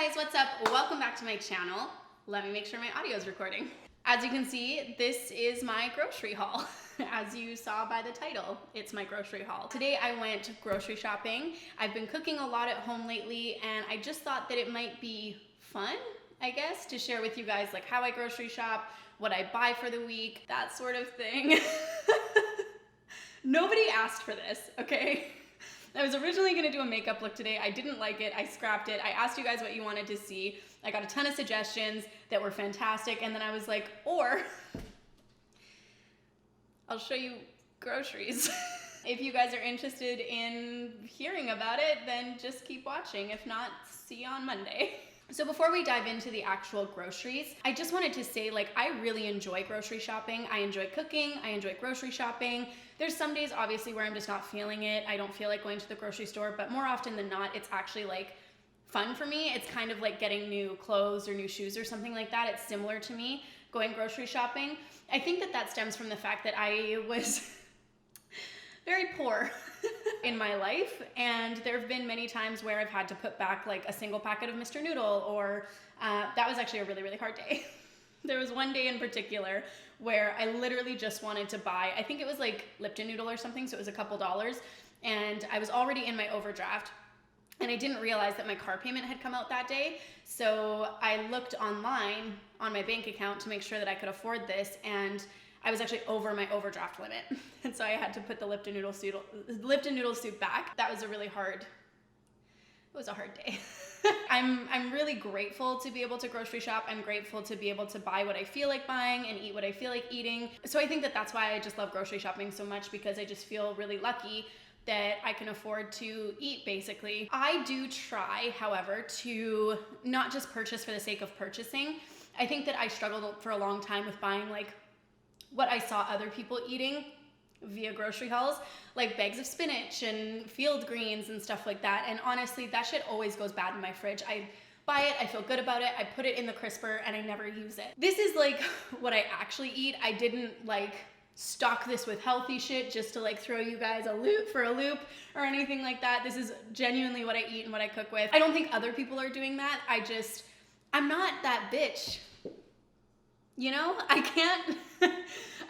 guys, what's up? Welcome back to my channel. Let me make sure my audio is recording. As you can see, this is my grocery haul. As you saw by the title, it's my grocery haul. Today I went grocery shopping. I've been cooking a lot at home lately, and I just thought that it might be fun, I guess, to share with you guys like how I grocery shop, what I buy for the week, that sort of thing. Nobody asked for this, okay? I was originally gonna do a makeup look today. I didn't like it, I scrapped it. I asked you guys what you wanted to see. I got a ton of suggestions that were fantastic, and then I was like, or I'll show you groceries. If you guys are interested in hearing about it, then just keep watching. If not, see you on Monday. So before we dive into the actual groceries, I just wanted to say, like, I really enjoy grocery shopping. I enjoy cooking, I enjoy grocery shopping. There's some days obviously where I'm just not feeling it. I don't feel like going to the grocery store, but more often than not, it's actually like fun for me. It's kind of like getting new clothes or new shoes or something like that. It's similar to me going grocery shopping. I think that stems from the fact that I was very poor in my life, and there have been many times where I've had to put back like a single packet of Mr. Noodle, or that was actually a really, really hard day. There was one day in particular where I literally just wanted to buy, I think it was like Lipton noodle or something, so it was a couple dollars, and I was already in my overdraft, and I didn't realize that my car payment had come out that day. So I looked online on my bank account to make sure that I could afford this, and I was actually over my overdraft limit. And so I had to put the Lipton noodle soup back. That was a really hard, it was a hard day. I'm really grateful to be able to grocery shop. I'm grateful to be able to buy what I feel like buying and eat what I feel like eating. So I think that that's why I just love grocery shopping so much, because I just feel really lucky that I can afford to eat, basically. I do try, however, to not just purchase for the sake of purchasing. I think that I struggled for a long time with buying like what I saw other people eating via grocery hauls, like bags of spinach and field greens and stuff like that. And honestly, that shit always goes bad in my fridge. I buy it, I feel good about it, I put it in the crisper, and I never use it. This is like what I actually eat. I didn't like stock this with healthy shit just to like throw you guys a loop or anything like that. This is genuinely what I eat and what I cook with. I don't think other people are doing that. I'm not that bitch. You know, I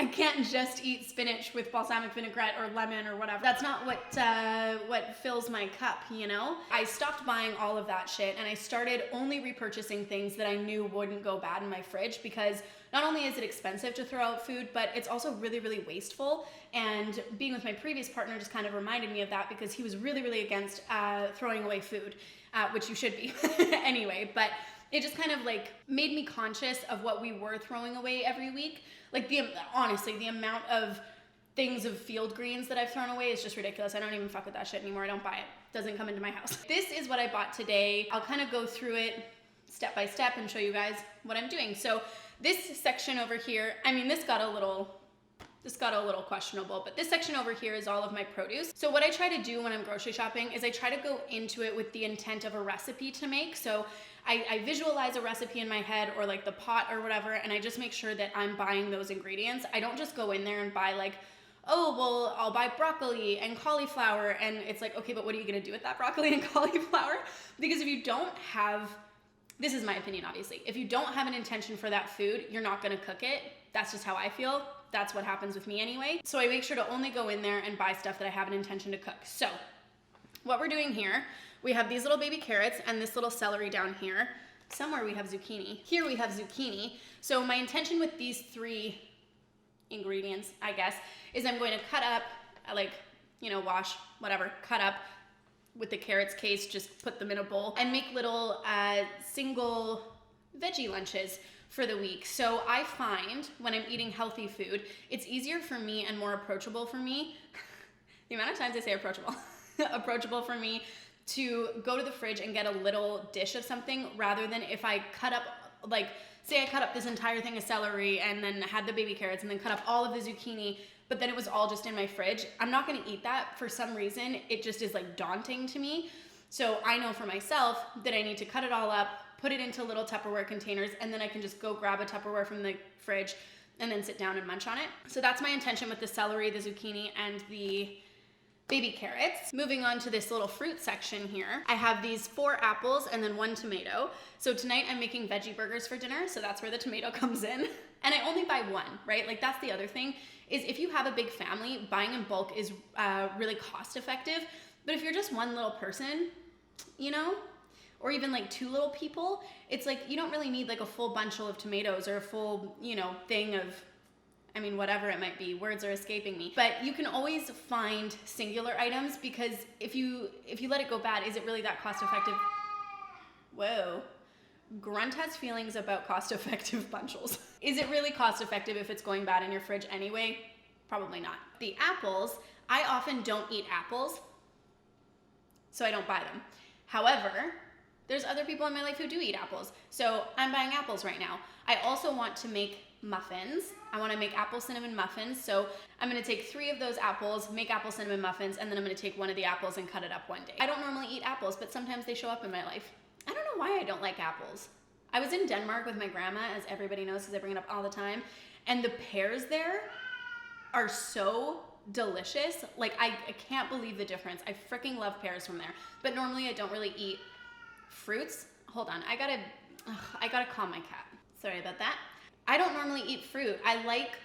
can't just eat spinach with balsamic vinaigrette or lemon or whatever. That's not what fills my cup, you know? I stopped buying all of that shit, and I started only repurchasing things that I knew wouldn't go bad in my fridge, because not only is it expensive to throw out food, but it's also really, really wasteful. And being with my previous partner just kind of reminded me of that, because he was really, really against throwing away food, which you should be anyway, but it just kind of like made me conscious of what we were throwing away every week. Like honestly, the amount of things of field greens that I've thrown away is just ridiculous. I don't even fuck with that shit anymore. I don't buy it. Doesn't come into my house. This is what I bought today. I'll kind of go through it step by step and show you guys what I'm doing. So this section over here, I mean, this got a little questionable, but this section over here is all of my produce. So what I try to do when I'm grocery shopping is I try to go into it with the intent of a recipe to make. So I visualize a recipe in my head, or like the pot or whatever, and I just make sure that I'm buying those ingredients. I don't just go in there and buy like, oh, well, I'll buy broccoli and cauliflower, and it's like, okay, but what are you gonna do with that broccoli and cauliflower? Because if you don't have, this is my opinion obviously, if you don't have an intention for that food, you're not gonna cook it. That's just how I feel. That's what happens with me anyway. So I make sure to only go in there and buy stuff that I have an intention to cook. So what we're doing here, we have these little baby carrots and this little celery down here. Somewhere we have zucchini. Here we have zucchini. So my intention with these three ingredients, I guess, is I'm going to cut up, like, you know, wash, whatever, cut up with the carrots case, just put them in a bowl, and make little single veggie lunches for the week. So I find when I'm eating healthy food, it's easier for me and more approachable for me. The amount of times I say approachable, approachable for me to go to the fridge and get a little dish of something, rather than if I cut up, like, say I cut up this entire thing of celery and then had the baby carrots and then cut up all of the zucchini, but then it was all just in my fridge. I'm not gonna eat that. For some reason, it just is like daunting to me. So I know for myself that I need to cut it all up, put it into little Tupperware containers, and then I can just go grab a Tupperware from the fridge and then sit down and munch on it. So that's my intention with the celery, the zucchini, and the baby carrots. Moving on to this little fruit section here, I have these 4 apples and then 1 tomato. So tonight I'm making veggie burgers for dinner, so that's where the tomato comes in. And I only buy 1, right? Like that's the other thing, is if you have a big family, buying in bulk is really cost effective. But if you're just one little person, you know, or even like 2 little people, it's like you don't really need like a full bunch of tomatoes or a full, you know, thing of, I mean, whatever it might be, words are escaping me. But you can always find singular items, because if you let it go bad, is it really that cost effective? Whoa. Grunt has feelings about cost effective bunchels. Is it really cost effective if it's going bad in your fridge anyway? Probably not. The apples, I often don't eat apples, so I don't buy them. However, there's other people in my life who do eat apples, so I'm buying apples right now. I also want to make muffins. I want to make apple cinnamon muffins, so I'm going to take 3 of those apples, make apple cinnamon muffins, and then I'm going to take 1 of the apples and cut it up one day. I don't normally eat apples, but sometimes they show up in my life. I don't know why I don't like apples. I was in Denmark with my grandma, as everybody knows because I bring it up all the time, and the pears there are so delicious. Like I can't believe the difference. I freaking love pears from there, but normally I don't really eat fruits. Hold on, I gotta calm my cat. Sorry about that. I don't normally eat fruit. I like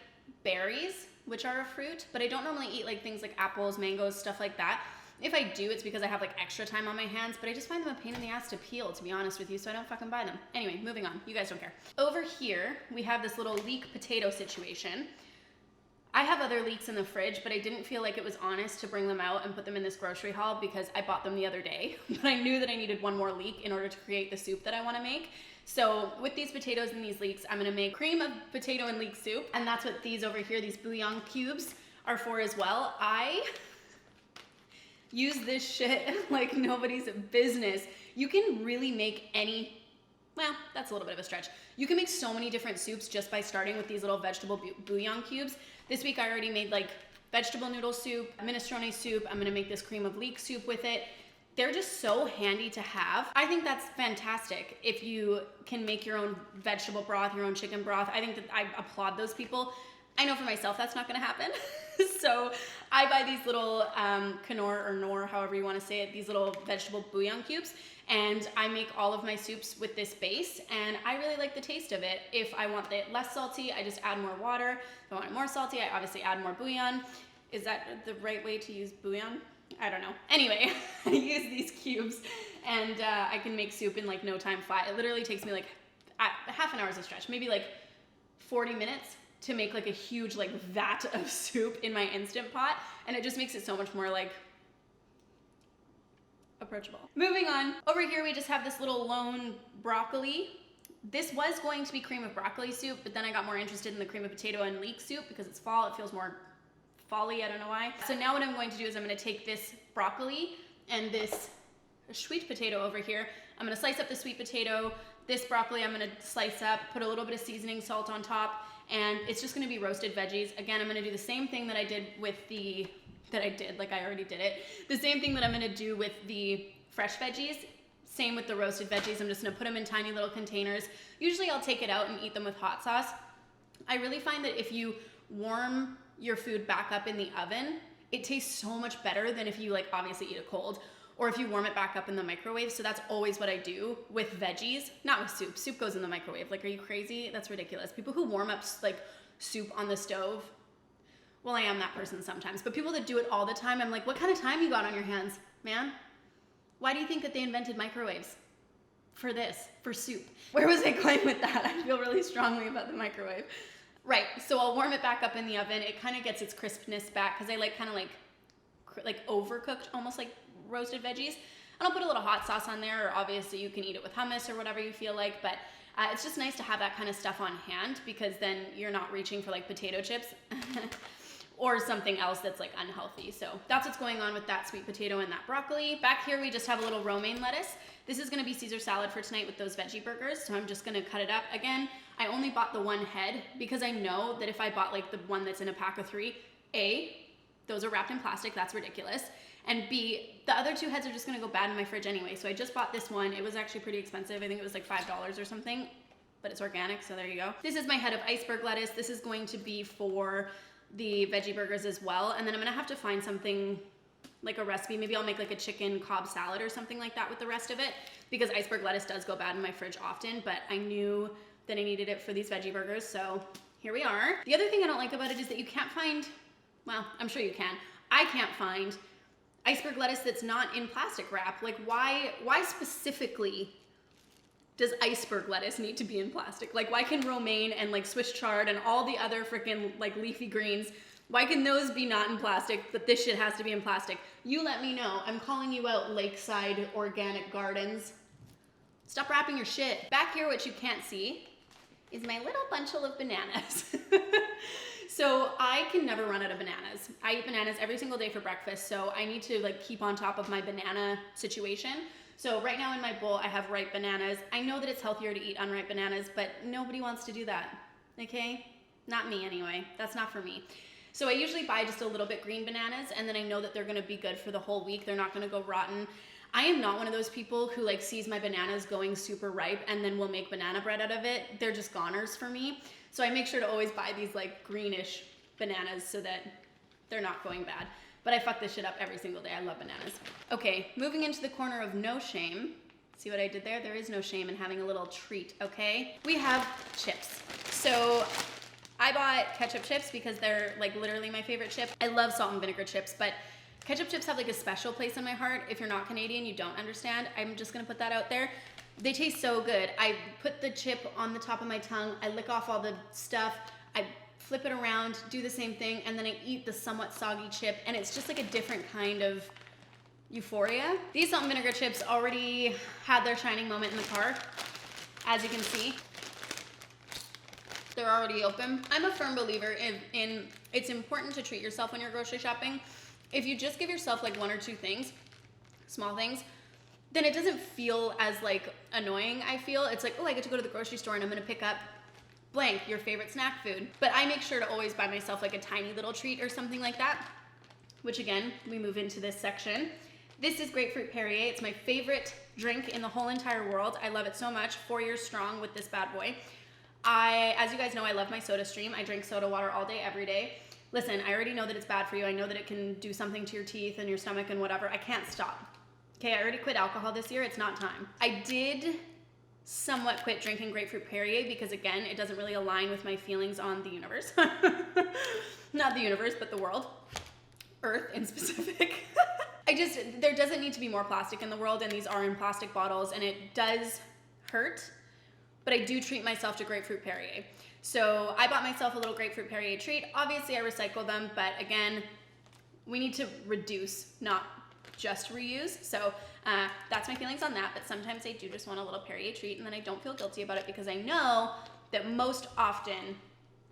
berries, which are a fruit, but I don't normally eat like things like apples, mangoes, stuff like that. If I do, it's because I have like extra time on my hands, but I just find them a pain in the ass to peel, to be honest with you, so I don't fucking buy them. Anyway, moving on. You guys don't care. Over here, we have this little leek potato situation. I have other leeks in the fridge, but I didn't feel like it was honest to bring them out and put them in this grocery haul because I bought them the other day. But I knew that I needed 1 more leek in order to create the soup that I want to make. So with these potatoes and these leeks, I'm going to make cream of potato and leek soup. And that's what these over here, these bouillon cubes, are for as well. I use this shit like nobody's business. You can really make any, well, that's a little bit of a stretch. You can make so many different soups just by starting with these little vegetable bouillon cubes. This week I already made like vegetable noodle soup, minestrone soup. I'm gonna make this cream of leek soup with it. They're just so handy to have. I think that's fantastic if you can make your own vegetable broth, your own chicken broth. I think that I applaud those people. I know for myself that's not gonna happen. So I buy these little Knorr or Knorr, however you wanna say it, these little vegetable bouillon cubes, and I make all of my soups with this base, and I really like the taste of it. If I want it less salty, I just add more water. If I want it more salty, I obviously add more bouillon. Is that the right way to use bouillon? I don't know. Anyway, I use these cubes, and I can make soup in like no time flat. It literally takes me like half an hour's a stretch, maybe like 40 minutes to make like a huge like vat of soup in my Instant Pot, and it just makes it so much more like approachable. Moving on, over here we just have this little lone broccoli. This was going to be cream of broccoli soup, but then I got more interested in the cream of potato and leek soup because it's fall, it feels more fall-y, I don't know why. So now what I'm going to do is I'm gonna take this broccoli and this sweet potato over here. I'm gonna slice up the sweet potato. This broccoli I'm gonna slice up, put a little bit of seasoning salt on top, and it's just gonna be roasted veggies. Again, I'm gonna do the same thing that I did with the, like I already did it. The same thing that I'm gonna do with the fresh veggies, same with the roasted veggies. I'm just gonna put them in tiny little containers. Usually I'll take it out and eat them with hot sauce. I really find that if you warm your food back up in the oven, it tastes so much better than if you like obviously eat it cold, or if you warm it back up in the microwave. So that's always what I do with veggies, not with soup. Soup goes in the microwave. Like, are you crazy? That's ridiculous. People who warm up like soup on the stove, well, I am that person sometimes, but people that do it all the time, I'm like, what kind of time you got on your hands, man? Why do you think that they invented microwaves? For this, for soup. Where was I going with that? I feel really strongly about the microwave. Right, so I'll warm it back up in the oven. It kind of gets its crispness back because I like kind of like overcooked, almost like roasted veggies. And I'll put a little hot sauce on there, or obviously you can eat it with hummus or whatever you feel like, but it's just nice to have that kind of stuff on hand because then you're not reaching for like potato chips or something else that's like unhealthy. So that's what's going on with that sweet potato and that broccoli. Back here we just have a little romaine lettuce. This is gonna be Caesar salad for tonight with those veggie burgers, so I'm just gonna cut it up. Again, I only bought the one head because I know that if I bought like the one that's in a pack of 3, A, those are wrapped in plastic, that's ridiculous. And B, the other 2 heads are just gonna go bad in my fridge anyway. So I just bought this one. It was actually pretty expensive. I think it was like $5 or something, but it's organic, so there you go. This is my head of iceberg lettuce. This is going to be for the veggie burgers as well. And then I'm gonna have to find something like a recipe. Maybe I'll make like a chicken Cobb salad or something like that with the rest of it, because iceberg lettuce does go bad in my fridge often, but I knew that I needed it for these veggie burgers, so here we are. The other thing I don't like about it is that you can't find, well, I'm sure you can, I can't find iceberg lettuce that's not in plastic wrap. Like why specifically does iceberg lettuce need to be in plastic? Like why can romaine and like Swiss chard and all the other freaking like leafy greens, why can those be not in plastic, but this shit has to be in plastic? You let me know. I'm calling you out, Lakeside Organic Gardens. Stop wrapping your shit. Back here, what you can't see is my little bunchel of bananas. So I can never run out of bananas. I eat bananas every single day for breakfast, so I need to like keep on top of my banana situation. So right now in my bowl, I have ripe bananas. I know that it's healthier to eat unripe bananas, but nobody wants to do that, okay? Not me anyway, that's not for me. So I usually buy just a little bit green bananas, and then I know that they're gonna be good for the whole week. They're not gonna go rotten. I am not one of those people who like sees my bananas going super ripe and then will make banana bread out of it. They're just goners for me. So I make sure to always buy these like greenish bananas so that they're not going bad. But I fuck this shit up every single day. I love bananas. Okay, moving into the corner of no shame. See what I did there? There is no shame in having a little treat, okay? We have chips. So I bought ketchup chips because they're like literally my favorite chip. I love salt and vinegar chips, but ketchup chips have like a special place in my heart. If you're not Canadian, you don't understand. I'm just gonna put that out there. They taste so good. I put the chip on the top of my tongue, I lick off all the stuff, I flip it around, do the same thing, and then I eat the somewhat soggy chip, and it's just like a different kind of euphoria. These salt and vinegar chips already had their shining moment in the car, as you can see. They're already open. I'm a firm believer in it's important to treat yourself when you're grocery shopping. If you just give yourself like one or two things, small things, then it doesn't feel as like annoying, I feel. It's like, oh, I get to go to the grocery store and I'm gonna pick up blank, your favorite snack food. But I make sure to always buy myself like a tiny little treat or something like that, which again, we move into this section. This is grapefruit Perrier. It's my favorite drink in the whole entire world. I love it so much. 4 years strong with this bad boy. As you guys know, I love my Soda Stream. I drink soda water all day, every day. Listen, I already know that it's bad for you. I know that it can do something to your teeth and your stomach and whatever. I can't stop. Okay, I already quit alcohol this year. It's not time. I did somewhat quit drinking grapefruit Perrier because again, it doesn't really align with my feelings on the universe. Not the universe, but the world. Earth in specific. There doesn't need to be more plastic in the world, and these are in plastic bottles, and it does hurt, but I do treat myself to grapefruit Perrier. So I bought myself a little grapefruit Perrier treat. Obviously I recycle them, but again, we need to reduce, not just reuse. So that's my feelings on that, but sometimes I do just want a little Perrier treat, and then I don't feel guilty about it because I know that most often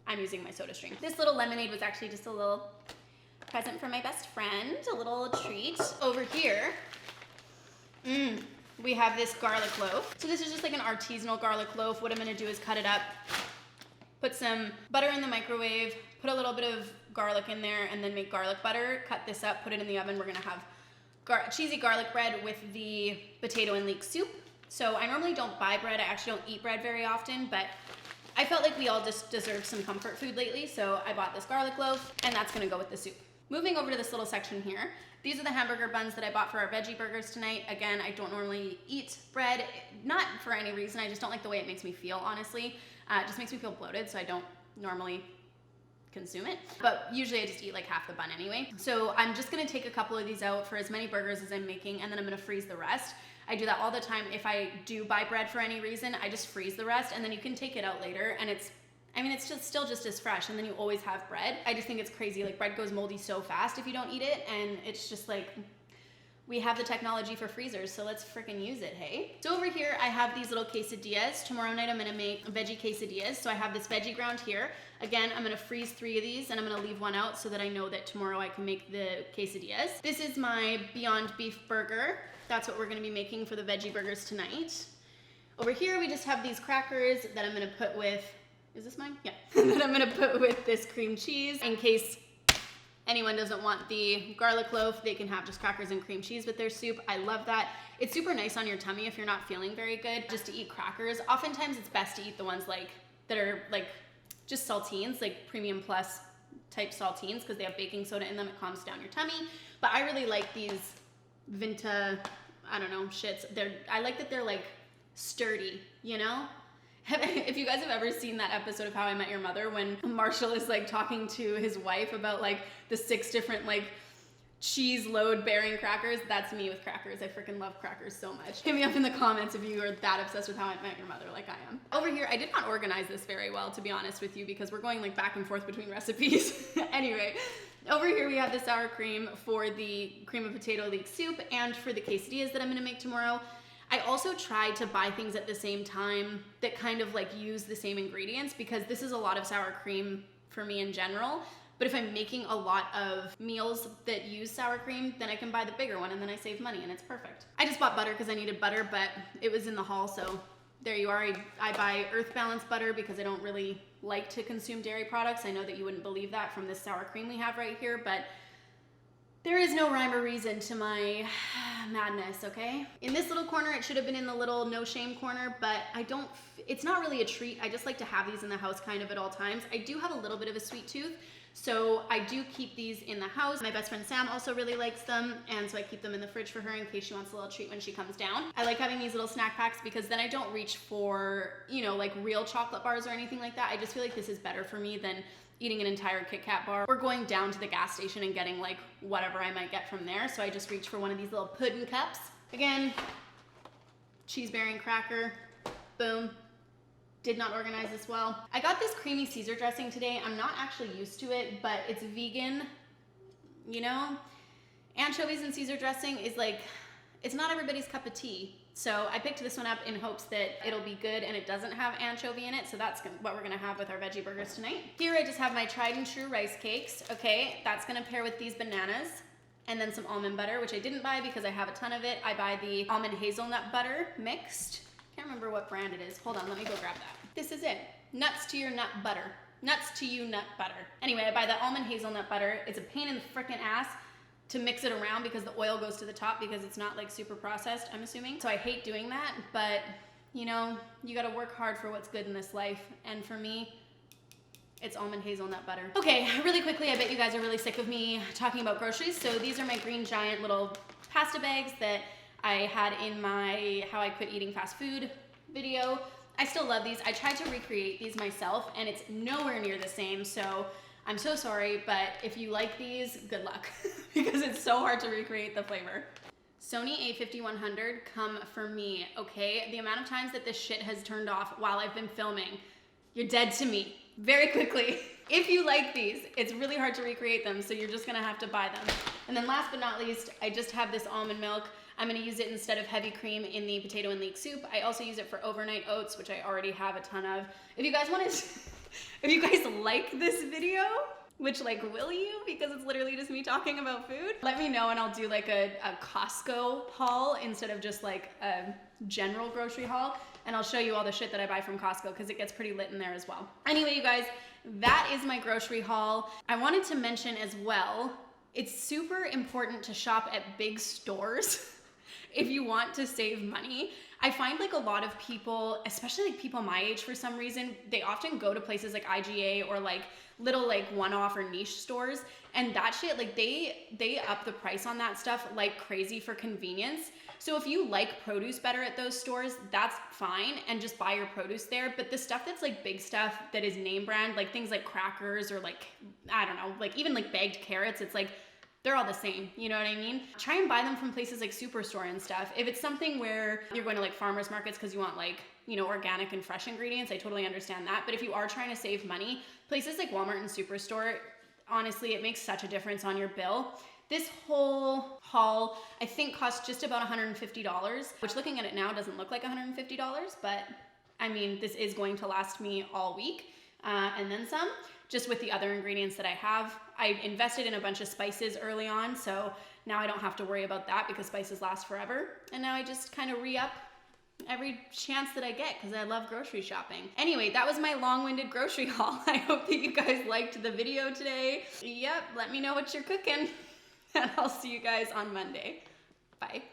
I'm using my Soda Stream. This little lemonade was actually just a little present for my best friend, a little treat. Over here, we have this garlic loaf. So this is just like an artisanal garlic loaf. What I'm gonna do is cut it up, put some butter in the microwave, put a little bit of garlic in there, and then make garlic butter. Cut this up, put it in the oven. We're gonna have cheesy garlic bread with the potato and leek soup. So I normally don't buy bread. I actually don't eat bread very often, but I felt like we all just deserved some comfort food lately, so I bought this garlic loaf, and that's gonna go with the soup. Moving over to this little section here, these are the hamburger buns that I bought for our veggie burgers tonight. Again, I don't normally eat bread, not for any reason, I just don't like the way it makes me feel, honestly. It just makes me feel bloated, so I don't normally consume it. But usually I just eat like half the bun anyway. So I'm just gonna take a couple of these out for as many burgers as I'm making, and then I'm gonna freeze the rest. I do that all the time. If I do buy bread for any reason, I just freeze the rest, and then you can take it out later, and it's just still just as fresh, and then you always have bread. I just think it's crazy, like bread goes moldy so fast if you don't eat it, and it's just like, we have the technology for freezers, so let's freaking use it, hey? So over here, I have these little quesadillas. Tomorrow night, I'm gonna make veggie quesadillas. So I have this veggie ground here. Again, I'm gonna freeze 3 of these, and I'm gonna leave one out so that I know that tomorrow I can make the quesadillas. This is my Beyond Beef burger. That's what we're gonna be making for the veggie burgers tonight. Over here, we just have these crackers that I'm gonna put with, is this mine? Yeah. That I'm gonna put with this cream cheese. In case anyone doesn't want the garlic loaf, they can have just crackers and cream cheese with their soup. I love that. It's super nice on your tummy if you're not feeling very good, just to eat crackers. Oftentimes it's best to eat the ones that are like just saltines, like premium plus type saltines because they have baking soda in them. It calms down your tummy. But I really like these Vinta, I don't know, shits. I like that they're like sturdy, you know? If you guys have ever seen that episode of How I Met Your Mother when Marshall is like talking to his wife about like the 6 different like cheese load bearing crackers, that's me with crackers. I freaking love crackers so much. Hit me up in the comments if you are that obsessed with How I Met Your Mother like I am. Over here, I did not organize this very well, to be honest with you, because we're going like back and forth between recipes. Anyway, over here we have the sour cream for the cream of potato leek soup and for the quesadillas that I'm gonna make tomorrow. I also tried to buy things at the same time that kind of like use the same ingredients, because this is a lot of sour cream for me in general. But if I'm making a lot of meals that use sour cream, then I can buy the bigger one and then I save money and it's perfect. I just bought butter because I needed butter, but it was in the haul, so there you are. I buy Earth Balance butter because I don't really like to consume dairy products. I know that you wouldn't believe that from this sour cream we have right here, but there is no rhyme or reason to my madness, okay? In this little corner, it should have been in the little no shame corner, but it's not really a treat. I just like to have these in the house kind of at all times. I do have a little bit of a sweet tooth, so I do keep these in the house. My best friend Sam also really likes them, and so I keep them in the fridge for her in case she wants a little treat when she comes down. I like having these little snack packs because then I don't reach for, you know, like real chocolate bars or anything like that. I just feel like this is better for me than eating an entire Kit Kat bar or going down to the gas station and getting like whatever I might get from there. So I just reach for one of these little pudding cups. Again, cheese bearing cracker, boom. Did not organize this well. I got this creamy Caesar dressing today. I'm not actually used to it, but it's vegan, you know? Anchovies and Caesar dressing is like, it's not everybody's cup of tea. So I picked this one up in hopes that it'll be good and it doesn't have anchovy in it. So that's what we're gonna have with our veggie burgers tonight. Here I just have my tried and true rice cakes. Okay, that's gonna pair with these bananas and then some almond butter, which I didn't buy because I have a ton of it. I buy the almond hazelnut butter mixed. Can't remember what brand it is. Hold on, let me go grab that. This is it. Nuts to your nut butter. Nuts to you nut butter. Anyway, I buy the almond hazelnut butter. It's a pain in the frickin' ass to mix it around because the oil goes to the top because it's not like super processed, I'm assuming. So I hate doing that, but you know, you gotta work hard for what's good in this life. And for me, it's almond hazelnut butter. Okay, really quickly, I bet you guys are really sick of me talking about groceries. So these are my Green Giant little pasta bags that I had in my How I Quit Eating Fast Food video. I still love these. I tried to recreate these myself and it's nowhere near the same, so I'm so sorry, but if you like these, good luck because it's so hard to recreate the flavor. Sony a5100, come for me, okay? The amount of times that this shit has turned off while I've been filming, you're dead to me very quickly. If you like these, it's really hard to recreate them, so you're just gonna have to buy them. And then last but not least, I just have this almond milk. I'm gonna use it instead of heavy cream in the potato and leek soup. I also use it for overnight oats, which I already have a ton of. If you guys want to, if you guys like this video, which like, will you? Because it's literally just me talking about food. Let me know and I'll do like a Costco haul instead of just like a general grocery haul. And I'll show you all the shit that I buy from Costco because it gets pretty lit in there as well. Anyway, you guys, that is my grocery haul. I wanted to mention as well, it's super important to shop at big stores if you want to save money. I find like a lot of people, especially like people my age for some reason, they often go to places like IGA or like little like one-off or niche stores, and that shit, like they up the price on that stuff like crazy for convenience. So if you like produce better at those stores, that's fine and just buy your produce there. But the stuff that's like big stuff that is name brand, like things like crackers or like, I don't know, like even like bagged carrots, it's like, they're all the same, you know what I mean? Try and buy them from places like Superstore and stuff. If it's something where you're going to like farmers markets because you want like, you know, organic and fresh ingredients, I totally understand that. But if you are trying to save money, places like Walmart and Superstore, honestly, it makes such a difference on your bill. This whole haul, I think, cost just about $150, which looking at it now doesn't look like $150, but I mean, this is going to last me all week and then some. Just with the other ingredients that I have. I invested in a bunch of spices early on, so now I don't have to worry about that because spices last forever. And now I just kind of re-up every chance that I get because I love grocery shopping. Anyway, that was my long-winded grocery haul. I hope that you guys liked the video today. Yep, let me know what you're cooking. And I'll see you guys on Monday. Bye.